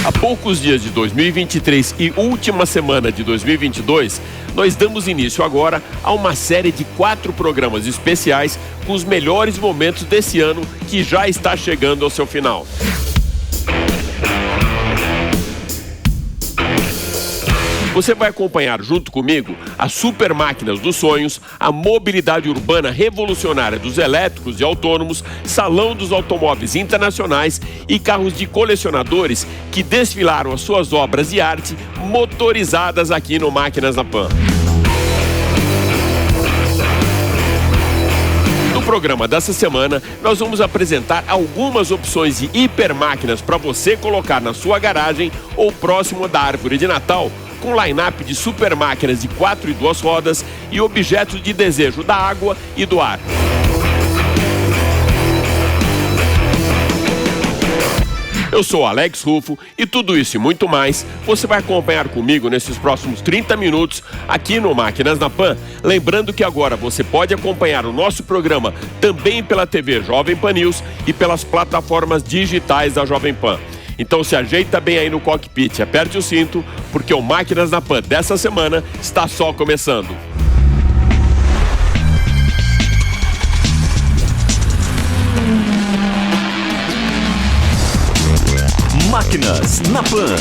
A poucos dias de 2023 e última semana de 2022, nós damos início agora a uma série de 4 programas especiais com os melhores momentos desse ano que já está chegando ao seu final. Você vai acompanhar junto comigo as super máquinas dos sonhos, a mobilidade urbana revolucionária dos elétricos e autônomos, salão dos automóveis internacionais e carros de colecionadores que desfilaram as suas obras de arte motorizadas aqui no Máquinas na Pan. No programa dessa semana, nós vamos apresentar algumas opções de hipermáquinas para você colocar na sua garagem ou próximo da árvore de Natal, com line-up de super máquinas de 4 e 2 rodas e objetos de desejo da água e do ar. Eu sou Alex Rufo e tudo isso e muito mais você vai acompanhar comigo nesses próximos 30 minutos aqui no Máquinas na Pan. Lembrando que agora você pode acompanhar o nosso programa também pela TV Jovem Pan News e pelas plataformas digitais da Jovem Pan. Então se ajeita bem aí no cockpit, aperte o cinto, porque o Máquinas na Pan dessa semana está só começando. Máquinas na Pan.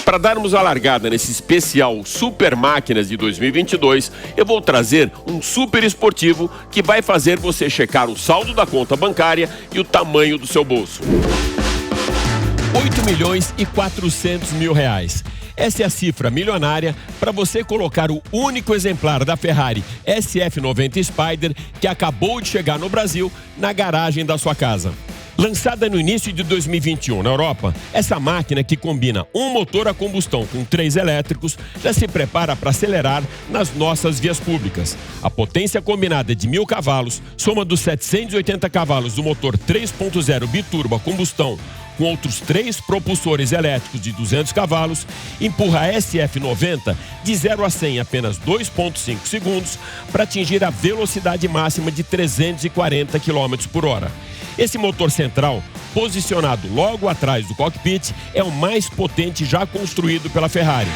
Para darmos a largada nesse especial Super Máquinas de 2022, eu vou trazer um super esportivo que vai fazer você checar o saldo da conta bancária e o tamanho do seu bolso. 8.400.000 reais. Essa é a cifra milionária para você colocar o único exemplar da Ferrari SF90 Spider que acabou de chegar no Brasil na garagem da sua casa. Lançada no início de 2021 na Europa, essa máquina que combina um motor a combustão com 3 elétricos já se prepara para acelerar nas nossas vias públicas. A potência combinada de 1.000 cavalos, soma dos 780 cavalos do motor 3.0 biturbo a combustão com outros 3 propulsores elétricos de 200 cavalos, empurra a SF90 de 0 a 100 em apenas 2,5 segundos para atingir a velocidade máxima de 340 km por hora. Esse motor central, posicionado logo atrás do cockpit, é o mais potente já construído pela Ferrari.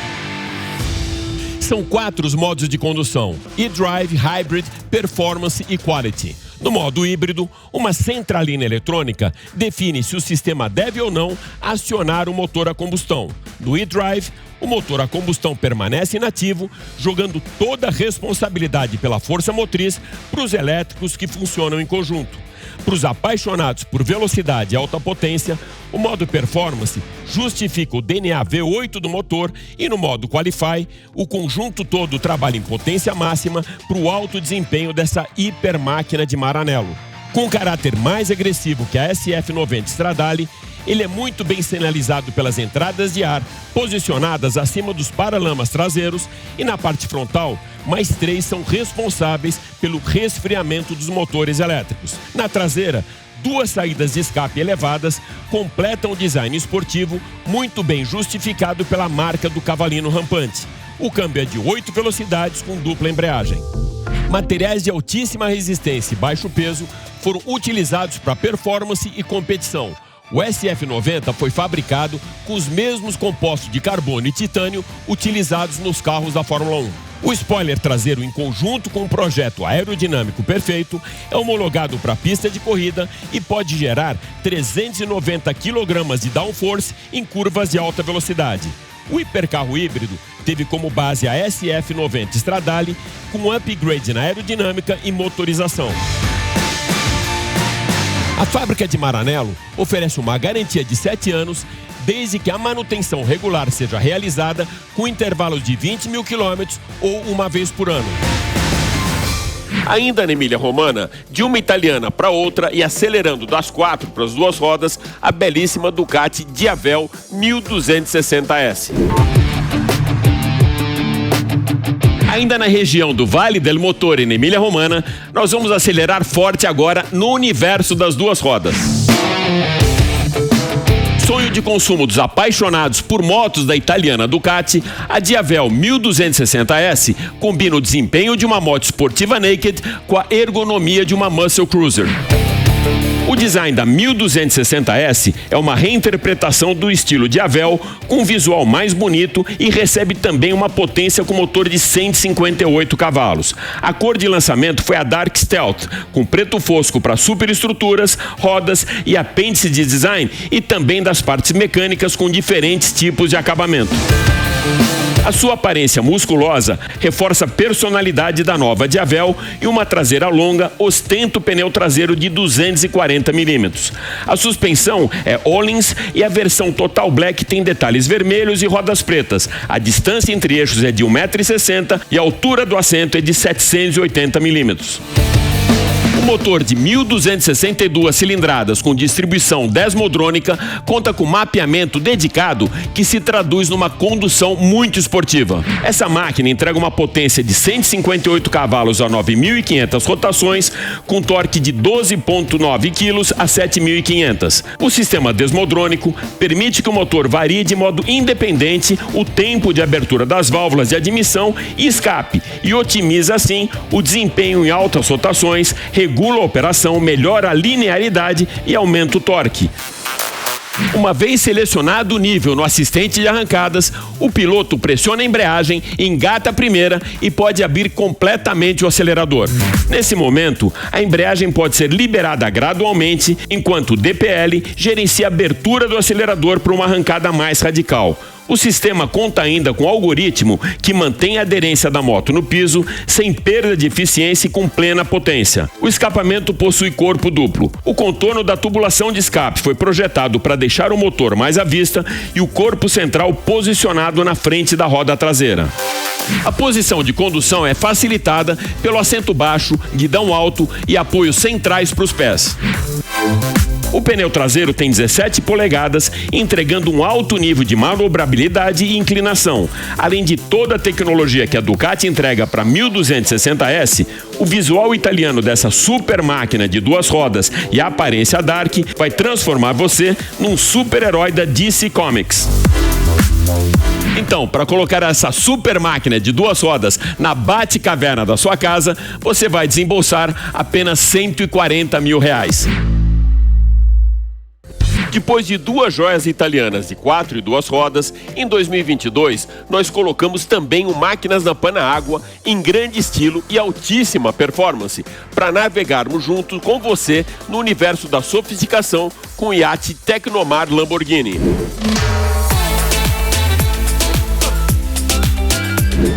São 4 os modos de condução: e-Drive, Hybrid, Performance e Quality. No modo híbrido, uma centralina eletrônica define se o sistema deve ou não acionar o motor a combustão. No e-Drive, o motor a combustão permanece inativo, jogando toda a responsabilidade pela força motriz para os elétricos que funcionam em conjunto. Para os apaixonados por velocidade e alta potência, o modo Performance justifica o DNA V8 do motor e no modo Qualify, o conjunto todo trabalha em potência máxima para o alto desempenho dessa hipermáquina de Maranello. Com um caráter mais agressivo que a SF90 Stradale, ele é muito bem sinalizado pelas entradas de ar, posicionadas acima dos paralamas traseiros, e na parte frontal, mais 3 são responsáveis pelo resfriamento dos motores elétricos. Na traseira, 2 saídas de escape elevadas completam o design esportivo, muito bem justificado pela marca do cavalino rampante. O câmbio é de 8 velocidades com dupla embreagem. Materiais de altíssima resistência e baixo peso foram utilizados para performance e competição. O SF90 foi fabricado com os mesmos compostos de carbono e titânio utilizados nos carros da Fórmula 1. O spoiler traseiro, em conjunto com um projeto aerodinâmico perfeito, é homologado para pista de corrida e pode gerar 390 kg de downforce em curvas de alta velocidade. O hipercarro híbrido teve como base a SF90 Stradale, com um upgrade na aerodinâmica e motorização. A fábrica de Maranello oferece uma garantia de 7 anos, desde que a manutenção regular seja realizada com intervalos de 20.000 km ou uma vez por ano. Ainda na Emília-Romana, de uma italiana para outra e acelerando das 4 para as 2 rodas, a belíssima Ducati Diavel 1260S. Ainda na região do Vale del Motore, na Emília-Romana, nós vamos acelerar forte agora no universo das 2 rodas. Sonho de consumo dos apaixonados por motos da italiana Ducati, a Diavel 1260S combina o desempenho de uma moto esportiva naked com a ergonomia de uma muscle cruiser. O design da 1260S é uma reinterpretação do estilo de Havel, com um visual mais bonito e recebe também uma potência com motor de 158 cavalos. A cor de lançamento foi a Dark Stealth, com preto fosco para superestruturas, rodas e apêndice de design e também das partes mecânicas com diferentes tipos de acabamento. A sua aparência musculosa reforça a personalidade da nova de Havel e uma traseira longa ostenta o pneu traseiro de 240 mm. A suspensão é Öhlins e a versão Total Black tem detalhes vermelhos e rodas pretas. A distância entre eixos é de 1,60 m e a altura do assento é de 780 mm. O motor de 1.262 cilindradas com distribuição desmodrônica conta com mapeamento dedicado que se traduz numa condução muito esportiva. Essa máquina entrega uma potência de 158 cavalos a 9.500 rotações, com torque de 12,9 kg a 7.500. O sistema desmodrônico permite que o motor varie de modo independente o tempo de abertura das válvulas de admissão e escape e otimiza assim o desempenho em altas rotações, regula a operação, melhora a linearidade e aumenta o torque. Uma vez selecionado o nível no assistente de arrancadas, o piloto pressiona a embreagem, engata a primeira e pode abrir completamente o acelerador. Nesse momento, a embreagem pode ser liberada gradualmente, enquanto o DPL gerencia a abertura do acelerador para uma arrancada mais radical. O sistema conta ainda com um algoritmo que mantém a aderência da moto no piso sem perda de eficiência e com plena potência. O escapamento possui corpo duplo. O contorno da tubulação de escape foi projetado para deixar o motor mais à vista e o corpo central posicionado na frente da roda traseira. A posição de condução é facilitada pelo assento baixo, guidão alto e apoios centrais para os pés. O pneu traseiro tem 17 polegadas, entregando um alto nível de manobrabilidade e inclinação. Além de toda a tecnologia que a Ducati entrega para a 1260S, o visual italiano dessa super máquina de duas rodas e a aparência dark vai transformar você num super-herói da DC Comics. Então, para colocar essa super máquina de duas rodas na Batcaverna da sua casa, você vai desembolsar apenas R$140 mil. Depois de duas joias italianas de 4 e 2 rodas, em 2022 nós colocamos também o Máquinas na Pan na água em grande estilo e altíssima performance para navegarmos juntos com você no universo da sofisticação com o iate Tecnomar Lamborghini.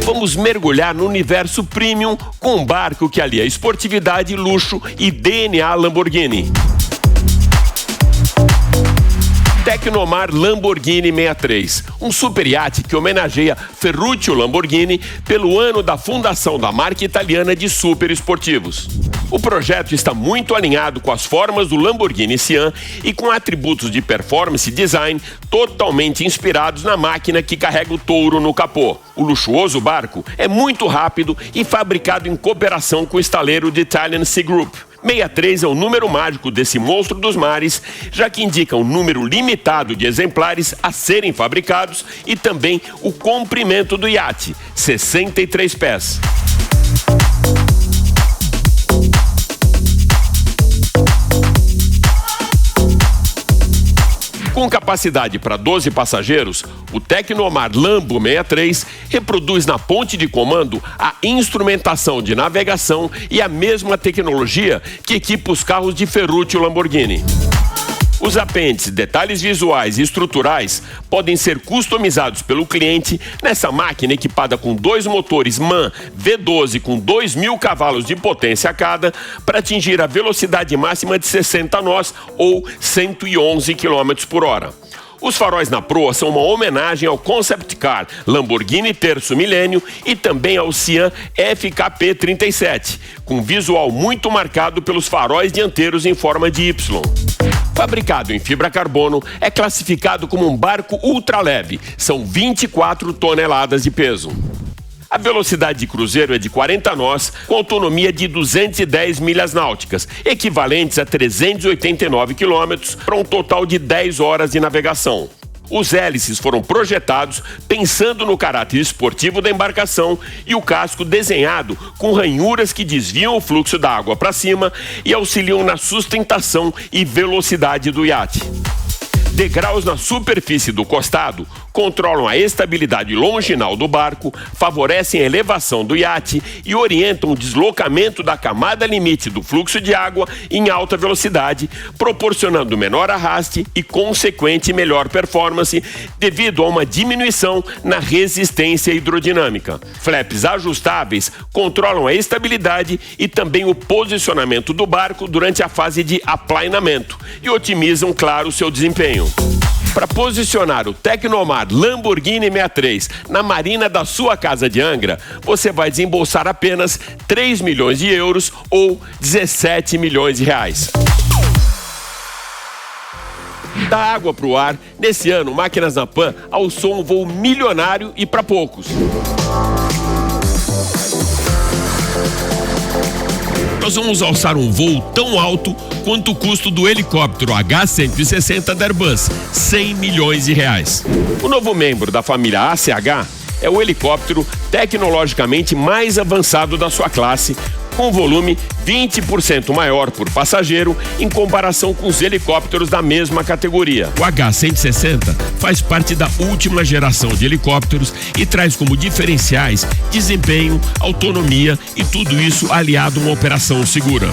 Vamos mergulhar no universo premium com um barco que alia esportividade, luxo e DNA Lamborghini. Tecnomar Lamborghini 63, um super iate que homenageia Ferruccio Lamborghini pelo ano da fundação da marca italiana de super esportivos. O projeto está muito alinhado com as formas do Lamborghini Sian e com atributos de performance e design totalmente inspirados na máquina que carrega o touro no capô. O luxuoso barco é muito rápido e fabricado em cooperação com o estaleiro de Italian Sea Group. 63 é o número mágico desse monstro dos mares, já que indica um número limitado de exemplares a serem fabricados e também o comprimento do iate, 63 pés. Com capacidade para 12 passageiros, o Tecnomar Lambo 63 reproduz na ponte de comando a instrumentação de navegação e a mesma tecnologia que equipa os carros de Ferruccio Lamborghini. Os apêndices, detalhes visuais e estruturais podem ser customizados pelo cliente nessa máquina equipada com 2 motores MAN V12 com 2.000 cavalos de potência cada para atingir a velocidade máxima de 60 nós ou 111 km por hora. Os faróis na proa são uma homenagem ao Concept Car Lamborghini Terzo Milênio e também ao Sian FKP 37, com visual muito marcado pelos faróis dianteiros em forma de Y. Fabricado em fibra carbono, é classificado como um barco ultraleve, são 24 toneladas de peso. A velocidade de cruzeiro é de 40 nós, com autonomia de 210 milhas náuticas, equivalentes a 389 quilômetros, para um total de 10 horas de navegação. Os hélices foram projetados pensando no caráter esportivo da embarcação e o casco desenhado com ranhuras que desviam o fluxo da água para cima e auxiliam na sustentação e velocidade do iate. Degraus na superfície do costado controlam a estabilidade longinal do barco, favorecem a elevação do iate e orientam o deslocamento da camada limite do fluxo de água em alta velocidade, proporcionando menor arraste e consequente melhor performance devido a uma diminuição na resistência hidrodinâmica. Flaps ajustáveis controlam a estabilidade e também o posicionamento do barco durante a fase de aplainamento e otimizam, claro, seu desempenho. Para posicionar o Tecnomar Lamborghini 63 na marina da sua casa de Angra, você vai desembolsar apenas 3 milhões de euros ou 17 milhões de reais. Da água para o ar, nesse ano, Máquinas na Pan alçou um voo milionário e para poucos. Nós vamos alçar um voo tão alto quanto o custo do helicóptero H160 da Airbus, 100 milhões de reais. O novo membro da família ACH é o helicóptero tecnologicamente mais avançado da sua classe, com volume 20% maior por passageiro em comparação com os helicópteros da mesma categoria. O H160 faz parte da última geração de helicópteros e traz como diferenciais desempenho, autonomia e tudo isso aliado a uma operação segura.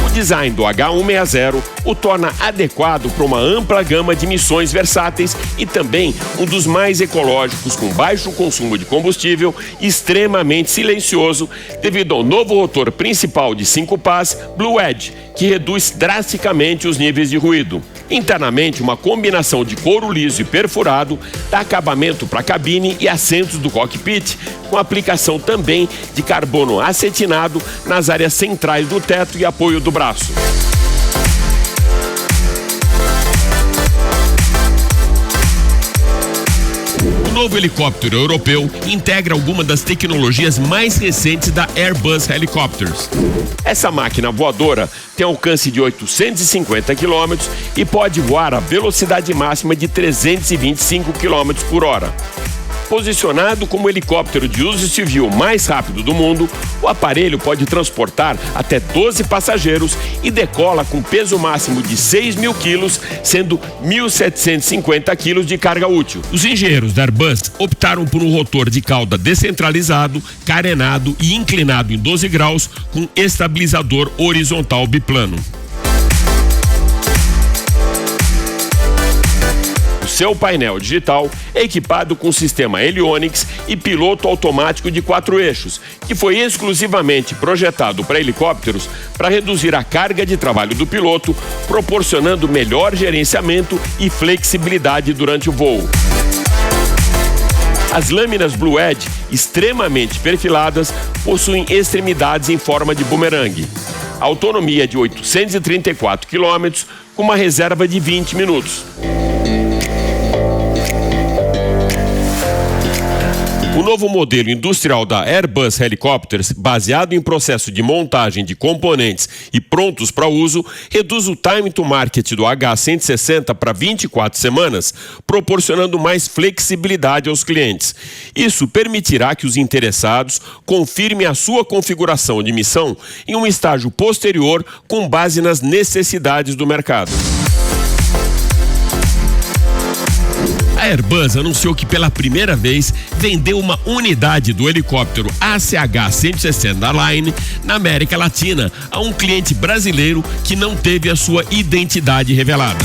O design do H160 o torna adequado para uma ampla gama de missões versáteis e também um dos mais ecológicos, com baixo consumo de combustível e extremamente silencioso devido ao novo rotor principal de 5 pás Blue Edge, que reduz drasticamente os níveis de ruído. Internamente, uma combinação de couro liso e perfurado dá acabamento para a cabine e assentos do cockpit, com aplicação também de carbono acetinado nas áreas centrais do teto e apoio do braço. O novo helicóptero europeu integra algumas das tecnologias mais recentes da Airbus Helicopters. Essa máquina voadora tem alcance de 850 km e pode voar a velocidade máxima de 325 km por hora. Posicionado como o helicóptero de uso civil mais rápido do mundo, o aparelho pode transportar até 12 passageiros e decola com peso máximo de 6.000 quilos, sendo 1.750 quilos de carga útil. Os engenheiros da Airbus optaram por um rotor de cauda descentralizado, carenado e inclinado em 12 graus, com estabilizador horizontal biplano. Seu painel digital é equipado com sistema Helionics e piloto automático de 4 eixos, que foi exclusivamente projetado para helicópteros para reduzir a carga de trabalho do piloto, proporcionando melhor gerenciamento e flexibilidade durante o voo. As lâminas Blue Edge, extremamente perfiladas, possuem extremidades em forma de bumerangue. A autonomia é de 834 km, com uma reserva de 20 minutos. O novo modelo industrial da Airbus Helicopters, baseado em processo de montagem de componentes e prontos para uso, reduz o time to market do H160 para 24 semanas, proporcionando mais flexibilidade aos clientes. Isso permitirá que os interessados confirmem a sua configuração de missão em um estágio posterior com base nas necessidades do mercado. A Airbus anunciou que pela primeira vez vendeu uma unidade do helicóptero ACH-160 da Line na América Latina a um cliente brasileiro que não teve a sua identidade revelada.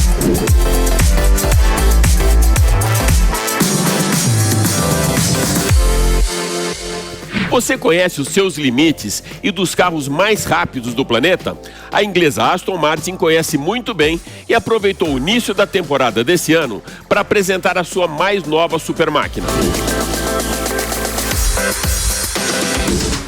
Você conhece os seus limites e dos carros mais rápidos do planeta? A inglesa Aston Martin conhece muito bem e aproveitou o início da temporada desse ano para apresentar a sua mais nova supermáquina.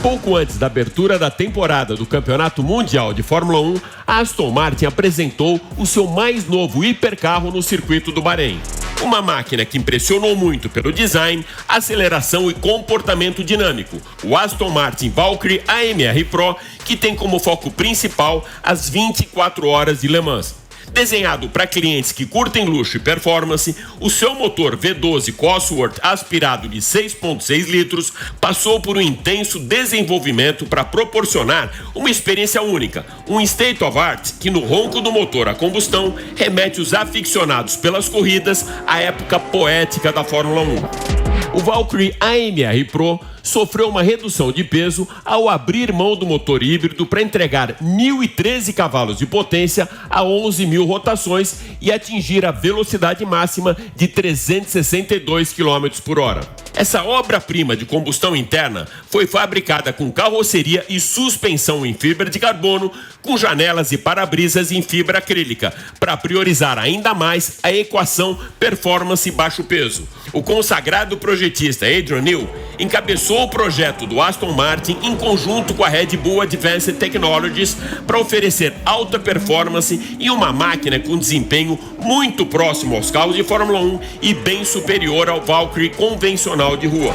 Pouco antes da abertura da temporada do Campeonato Mundial de Fórmula 1, a Aston Martin apresentou o seu mais novo hipercarro no circuito do Bahrein. Uma máquina que impressionou muito pelo design, aceleração e comportamento dinâmico. O Aston Martin Valkyrie AMR Pro, que tem como foco principal as 24 horas de Le Mans. Desenhado para clientes que curtem luxo e performance, o seu motor V12 Cosworth aspirado de 6,6 litros passou por um intenso desenvolvimento para proporcionar uma experiência única, um state of art que no ronco do motor a combustão remete os aficionados pelas corridas à época poética da Fórmula 1. O Valkyrie AMR Pro sofreu uma redução de peso ao abrir mão do motor híbrido para entregar 1.013 cavalos de potência a 11.000 rotações e atingir a velocidade máxima de 362 km por hora. Essa obra-prima de combustão interna foi fabricada com carroceria e suspensão em fibra de carbono, com janelas e para-brisas em fibra acrílica, para priorizar ainda mais a equação performance e baixo peso. O consagrado projetista Adrian Newey encabeçou o projeto do Aston Martin em conjunto com a Red Bull Advanced Technologies para oferecer alta performance e uma máquina com desempenho muito próximo aos carros de Fórmula 1 e bem superior ao Valkyrie convencional de rua.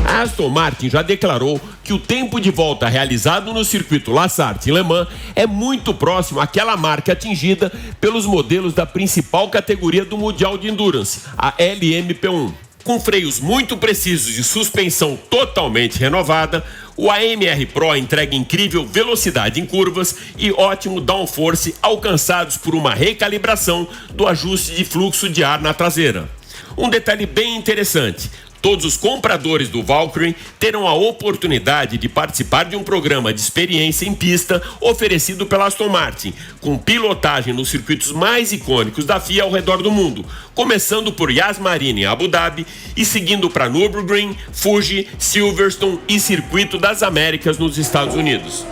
A Aston Martin já declarou que o tempo de volta realizado no circuito La Sarthe em Le Mans é muito próximo àquela marca atingida pelos modelos da principal categoria do Mundial de Endurance, a LMP1. Com freios muito precisos e suspensão totalmente renovada, o AMR Pro entrega incrível velocidade em curvas e ótimo downforce alcançados por uma recalibração do ajuste de fluxo de ar na traseira. Um detalhe bem interessante: todos os compradores do Valkyrie terão a oportunidade de participar de um programa de experiência em pista oferecido pela Aston Martin, com pilotagem nos circuitos mais icônicos da FIA ao redor do mundo, começando por Yas Marina em Abu Dhabi e seguindo para Nürburgring, Fuji, Silverstone e Circuito das Américas nos Estados Unidos.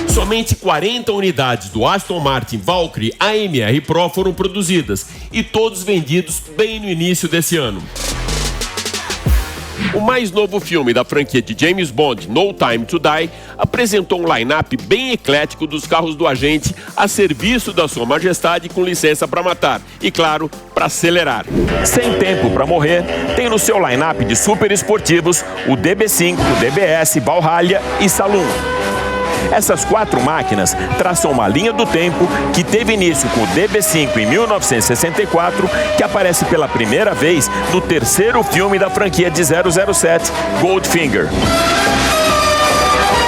Somente 40 unidades do Aston Martin Valkyrie AMR Pro foram produzidas e todos vendidos bem no início desse ano. O mais novo filme da franquia de James Bond, No Time to Die, apresentou um line-up bem eclético dos carros do agente a serviço da Sua Majestade com licença para matar e, claro, para acelerar. Sem tempo para morrer, tem no seu line-up de super esportivos o DB5, o DBS, Valhalla e Saloon. Essas 4 máquinas traçam uma linha do tempo que teve início com o DB5 em 1964, que aparece pela primeira vez no terceiro filme da franquia de 007, Goldfinger.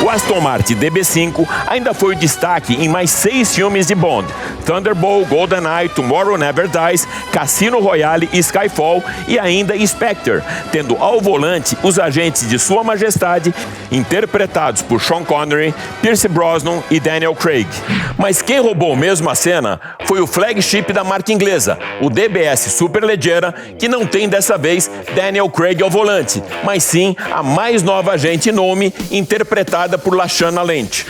O Aston Martin DB5 ainda foi o destaque em mais 6 filmes de Bond: Thunderbolt, GoldenEye, Tomorrow Never Dies, Cassino Royale e Skyfall, e ainda Spectre, tendo ao volante os agentes de Sua Majestade, interpretados por Sean Connery, Pierce Brosnan e Daniel Craig. Mas quem roubou mesmo a cena foi o flagship da marca inglesa, o DBS Superleggera, que não tem dessa vez Daniel Craig ao volante, mas sim a mais nova agente Nome, interpretada por Lashana Lynch.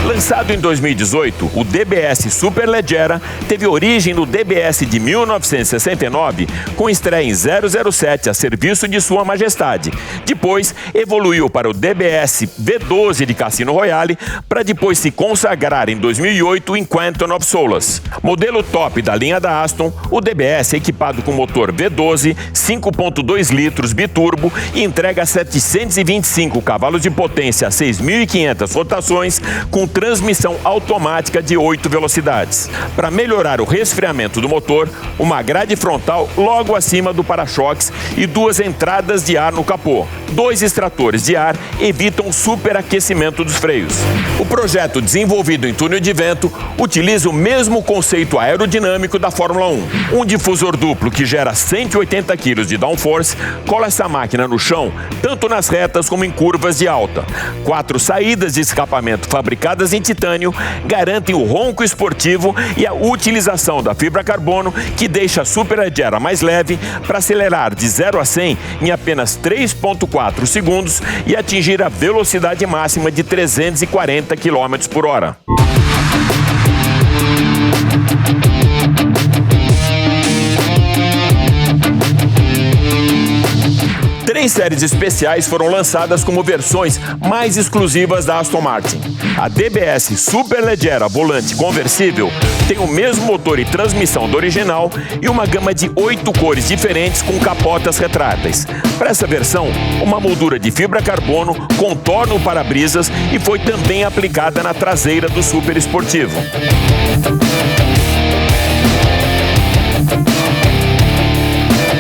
Lançado em 2018, o DBS Superleggera teve origem no DBS de 1969, com estreia em 007 a serviço de Sua Majestade. Depois, evoluiu para o DBS V12 de Cassino Royale, para depois se consagrar em 2008 em Quantum of Solace. Modelo top da linha da Aston, o DBS é equipado com motor V12, 5.2 litros biturbo e entrega 725 cavalos de potência a 6.500 rotações, com transmissão automática de 8 velocidades. Para melhorar o resfriamento do motor, uma grade frontal logo acima do para-choques e 2 entradas de ar no capô. 2 extratores de ar evitam o superaquecimento dos freios. O projeto, desenvolvido em túnel de vento, utiliza o mesmo conceito aerodinâmico da Fórmula 1. Um difusor duplo que gera 180 kg de downforce cola essa máquina no chão, tanto nas retas como em curvas de alta. 4 saídas de escapamento fabricadas em titânio garantem o ronco esportivo e a utilização da fibra carbono, que deixa a Superleggera mais leve para acelerar de 0 a 100 em apenas 3,4 segundos e atingir a velocidade máxima de 340 km por hora. 3 séries especiais foram lançadas como versões mais exclusivas da Aston Martin. A DBS Superleggera volante conversível tem o mesmo motor e transmissão do original e uma gama de 8 cores diferentes com capotas retráteis. Para essa versão, uma moldura de fibra carbono contorna o para-brisas e foi também aplicada na traseira do Super Esportivo.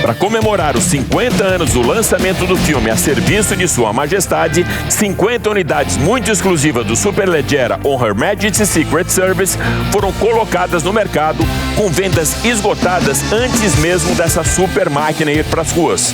Para comemorar os 50 anos do lançamento do filme a serviço de Sua Majestade, 50 unidades muito exclusivas do Superleggera On Her Majesty's Secret Service foram colocadas no mercado, com vendas esgotadas antes mesmo dessa super máquina ir para as ruas.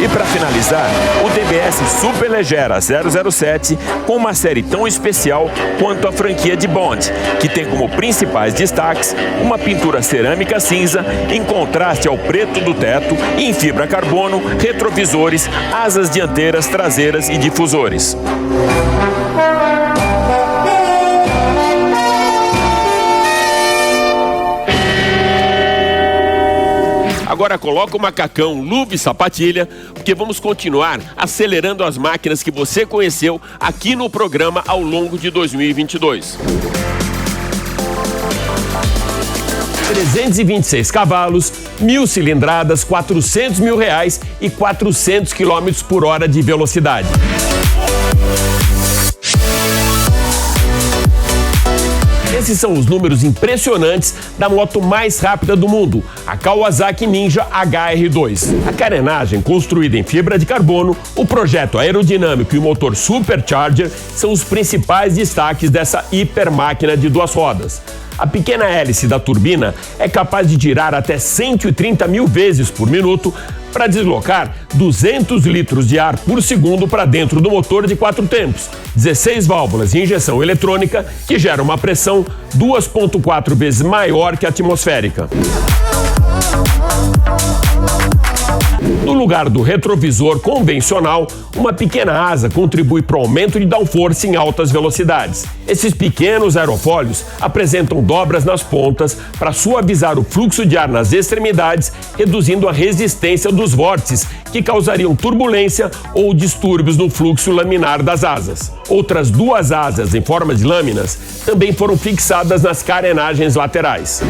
E para finalizar, o DBS Superleggera 007 com uma série tão especial quanto a franquia de Bond, que tem como principais destaques uma pintura cerâmica cinza em contraste ao preto do teto e em fibra carbono, retrovisores, asas dianteiras, traseiras e difusores. Agora coloca o macacão, luva e sapatilha, porque vamos continuar acelerando as máquinas que você conheceu aqui no programa ao longo de 2022. 326 cavalos, 1.000 cilindradas, 400 mil reais e 400 km por hora de velocidade. Esses são os números impressionantes da moto mais rápida do mundo, a Kawasaki Ninja HR2. A carenagem construída em fibra de carbono, o projeto aerodinâmico e o motor Supercharger são os principais destaques dessa hipermáquina de 2 rodas. A pequena hélice da turbina é capaz de girar até 130 mil vezes por minuto para deslocar 200 litros de ar por segundo para dentro do motor de 4 tempos, 16 válvulas e injeção eletrônica que gera uma pressão 2,4 vezes maior que a atmosférica. No lugar do retrovisor convencional, uma pequena asa contribui para o aumento de downforce em altas velocidades. Esses pequenos aerofólios apresentam dobras nas pontas para suavizar o fluxo de ar nas extremidades, reduzindo a resistência dos vórtices que causariam turbulência ou distúrbios no fluxo laminar das asas. Outras 2 asas em forma de lâminas também foram fixadas nas carenagens laterais.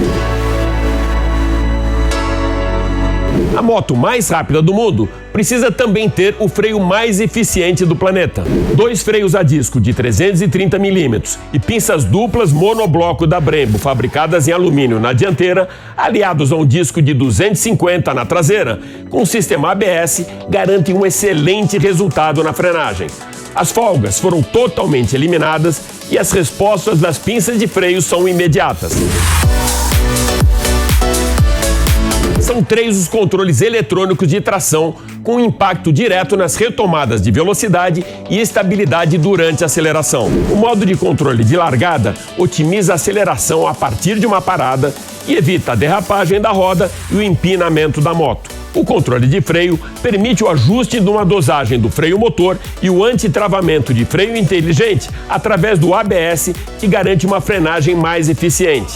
A moto mais rápida do mundo precisa também ter o freio mais eficiente do planeta. 2 freios a disco de 330 mm e pinças duplas monobloco da Brembo fabricadas em alumínio na dianteira, aliados a um disco de 250 na traseira, com o sistema ABS, garantem um excelente resultado na frenagem. As folgas foram totalmente eliminadas e as respostas das pinças de freio são imediatas. São 3 os controles eletrônicos de tração com impacto direto nas retomadas de velocidade e estabilidade durante a aceleração. O modo de controle de largada otimiza a aceleração a partir de uma parada e evita a derrapagem da roda e o empinamento da moto. O controle de freio permite o ajuste de uma dosagem do freio motor e o antitravamento de freio inteligente através do ABS, que garante uma frenagem mais eficiente.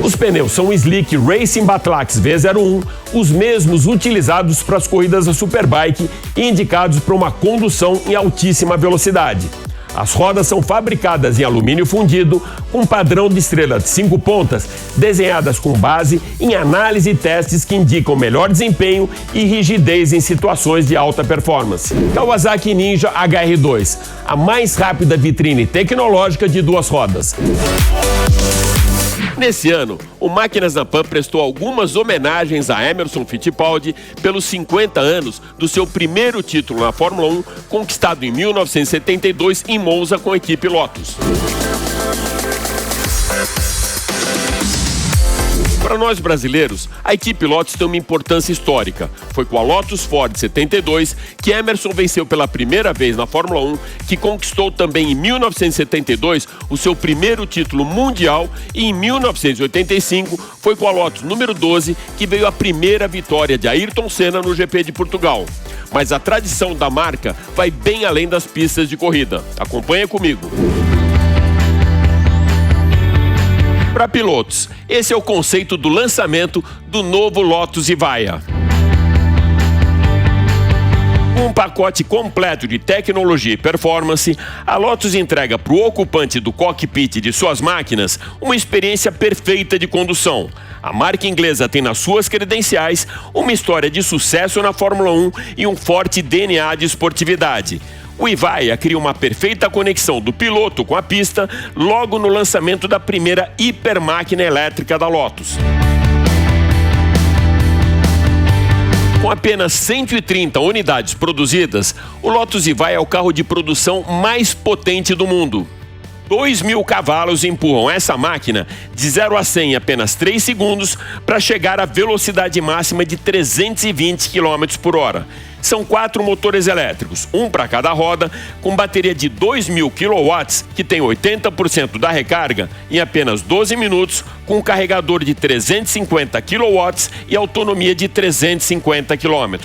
Os pneus são Slick Racing Batlax V01, os mesmos utilizados para as corridas da Superbike e indicados para uma condução em altíssima velocidade. As rodas são fabricadas em alumínio fundido, com padrão de estrela de 5 pontas, desenhadas com base em análise e testes que indicam melhor desempenho e rigidez em situações de alta performance. Kawasaki Ninja HR2, a mais rápida vitrine tecnológica de 2 rodas. Nesse ano, o Máquinas na Pan prestou algumas homenagens a Emerson Fittipaldi pelos 50 anos do seu primeiro título na Fórmula 1, conquistado em 1972 em Monza com a equipe Lotus. Para nós brasileiros, a equipe Lotus tem uma importância histórica. Foi com a Lotus Ford 72 que Emerson venceu pela primeira vez na Fórmula 1, que conquistou também em 1972 o seu primeiro título mundial, e em 1985 foi com a Lotus número 12 que veio a primeira vitória de Ayrton Senna no GP de Portugal. Mas a tradição da marca vai bem além das pistas de corrida. Acompanha comigo. para pilotos. Esse é o conceito do lançamento do novo Lotus Evija. Um pacote completo de tecnologia e performance, a Lotus entrega para o ocupante do cockpit de suas máquinas uma experiência perfeita de condução. A marca inglesa tem nas suas credenciais uma história de sucesso na Fórmula 1 e um forte DNA de esportividade. O Evija cria uma perfeita conexão do piloto com a pista logo no lançamento da primeira hipermáquina elétrica da Lotus. Com apenas 130 unidades produzidas, o Lotus Evija é o carro de produção mais potente do mundo. 2.000 cavalos empurram essa máquina de 0 a 100 em apenas 3 segundos para chegar à velocidade máxima de 320 km por hora. São 4 motores elétricos, um para cada roda, com bateria de 2.000 kW, que tem 80% da recarga em apenas 12 minutos, com um carregador de 350 kW e autonomia de 350 km.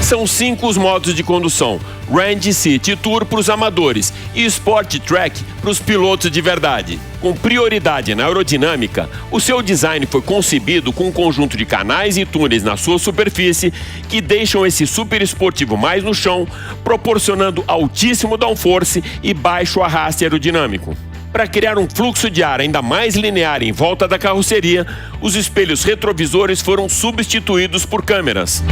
São 5 os modos de condução: Range, City e Tour para os amadores e Sport Track para os pilotos de verdade. Com prioridade na aerodinâmica, o seu design foi concebido com um conjunto de canais e túneis na sua superfície que deixam esse super esportivo mais no chão, proporcionando altíssimo downforce e baixo arraste aerodinâmico. Para criar um fluxo de ar ainda mais linear em volta da carroceria, os espelhos retrovisores foram substituídos por câmeras.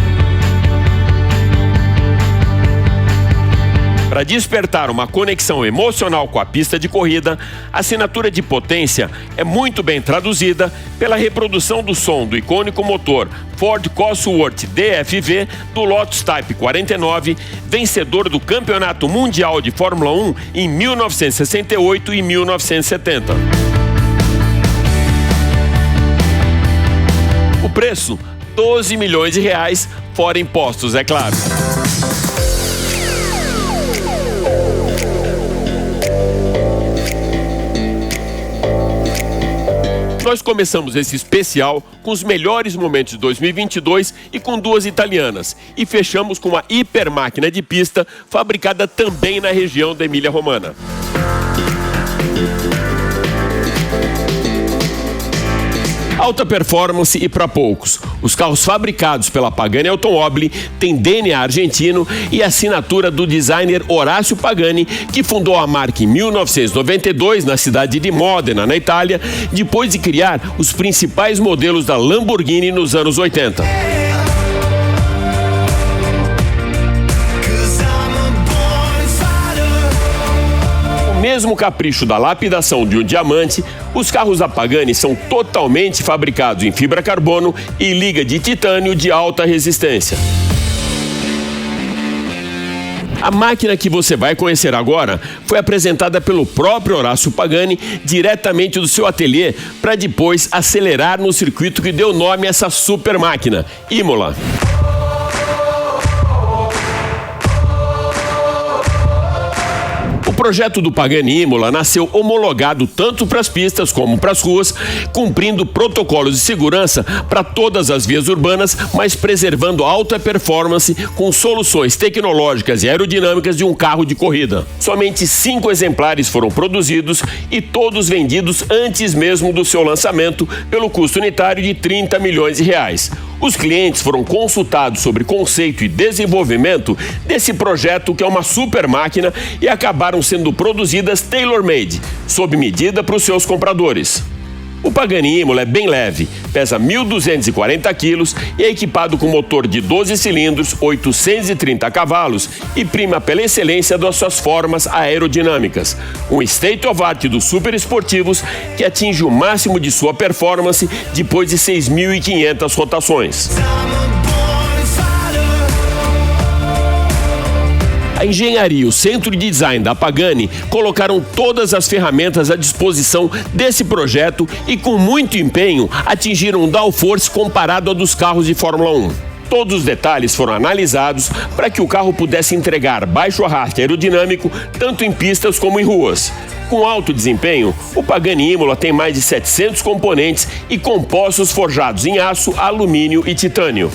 Para despertar uma conexão emocional com a pista de corrida, a assinatura de potência é muito bem traduzida pela reprodução do som do icônico motor Ford Cosworth DFV do Lotus Type 49, vencedor do Campeonato Mundial de Fórmula 1 em 1968 e 1970. O preço, R$12 milhões, fora impostos, é claro. Nós começamos esse especial com os melhores momentos de 2022 e com 2 italianas. E fechamos com uma hipermáquina de pista fabricada também na região da Emília-Romana. Alta performance e para poucos. Os carros fabricados pela Pagani Automobili têm DNA argentino e assinatura do designer Horácio Pagani, que fundou a marca em 1992 na cidade de Modena, na Itália, depois de criar os principais modelos da Lamborghini nos anos 80. Mesmo capricho da lapidação de um diamante, os carros da Pagani são totalmente fabricados em fibra carbono e liga de titânio de alta resistência. A máquina que você vai conhecer agora foi apresentada pelo próprio Horácio Pagani diretamente do seu ateliê para depois acelerar no circuito que deu nome a essa super máquina, Imola. O projeto do Pagani Imola nasceu homologado tanto para as pistas como para as ruas, cumprindo protocolos de segurança para todas as vias urbanas, mas preservando alta performance com soluções tecnológicas e aerodinâmicas de um carro de corrida. Somente 5 exemplares foram produzidos e todos vendidos antes mesmo do seu lançamento pelo custo unitário de R$30 milhões. Os clientes foram consultados sobre conceito e desenvolvimento desse projeto, que é uma super máquina, e acabaram sendo produzidas tailor-made, sob medida para os seus compradores. O Pagani Imola é bem leve, pesa 1.240 quilos e é equipado com motor de 12 cilindros, 830 cavalos e prima pela excelência das suas formas aerodinâmicas. Um state of art dos super esportivos que atinge o máximo de sua performance depois de 6.500 rotações. A engenharia e o centro de design da Pagani colocaram todas as ferramentas à disposição desse projeto e, com muito empenho, atingiram um downforce comparado ao dos carros de Fórmula 1. Todos os detalhes foram analisados para que o carro pudesse entregar baixo arraste aerodinâmico tanto em pistas como em ruas. Com alto desempenho, o Pagani Imola tem mais de 700 componentes e compostos forjados em aço, alumínio e titânio.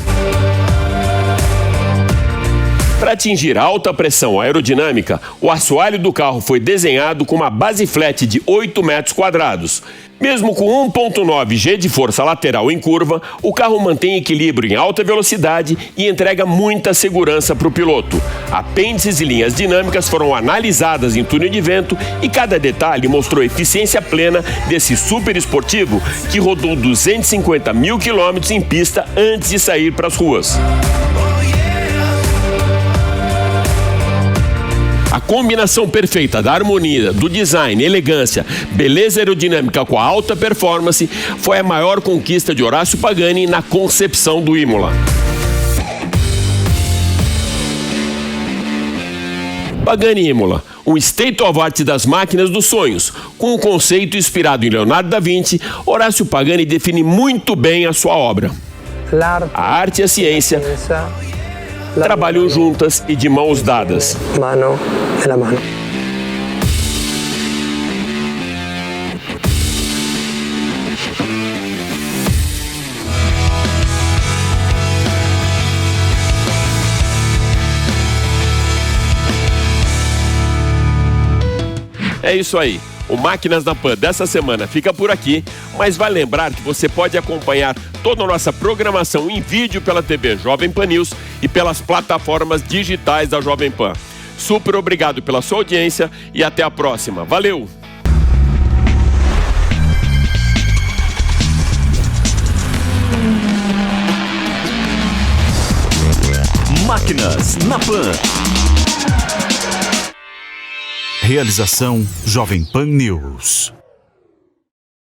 Para atingir alta pressão aerodinâmica, o assoalho do carro foi desenhado com uma base flat de 8 metros quadrados. Mesmo com 1,9 G de força lateral em curva, o carro mantém equilíbrio em alta velocidade e entrega muita segurança para o piloto. Apêndices e linhas dinâmicas foram analisadas em túnel de vento e cada detalhe mostrou eficiência plena desse super esportivo que rodou 250 mil quilômetros em pista antes de sair para as ruas. A combinação perfeita da harmonia, do design, elegância, beleza aerodinâmica com a alta performance foi a maior conquista de Horácio Pagani na concepção do Imola. Pagani Imola, um state of art das máquinas dos sonhos. Com um conceito inspirado em Leonardo da Vinci, Horácio Pagani define muito bem a sua obra. A arte e a ciência trabalham juntas e de mãos dadas. Mano nella mano. É isso aí. O Máquinas na Pan dessa semana fica por aqui, mas vai lembrar que você pode acompanhar toda a nossa programação em vídeo pela TV Jovem Pan News e pelas plataformas digitais da Jovem Pan. Super obrigado pela sua audiência e até a próxima. Valeu! Máquinas na Pan. Realização Jovem Pan News.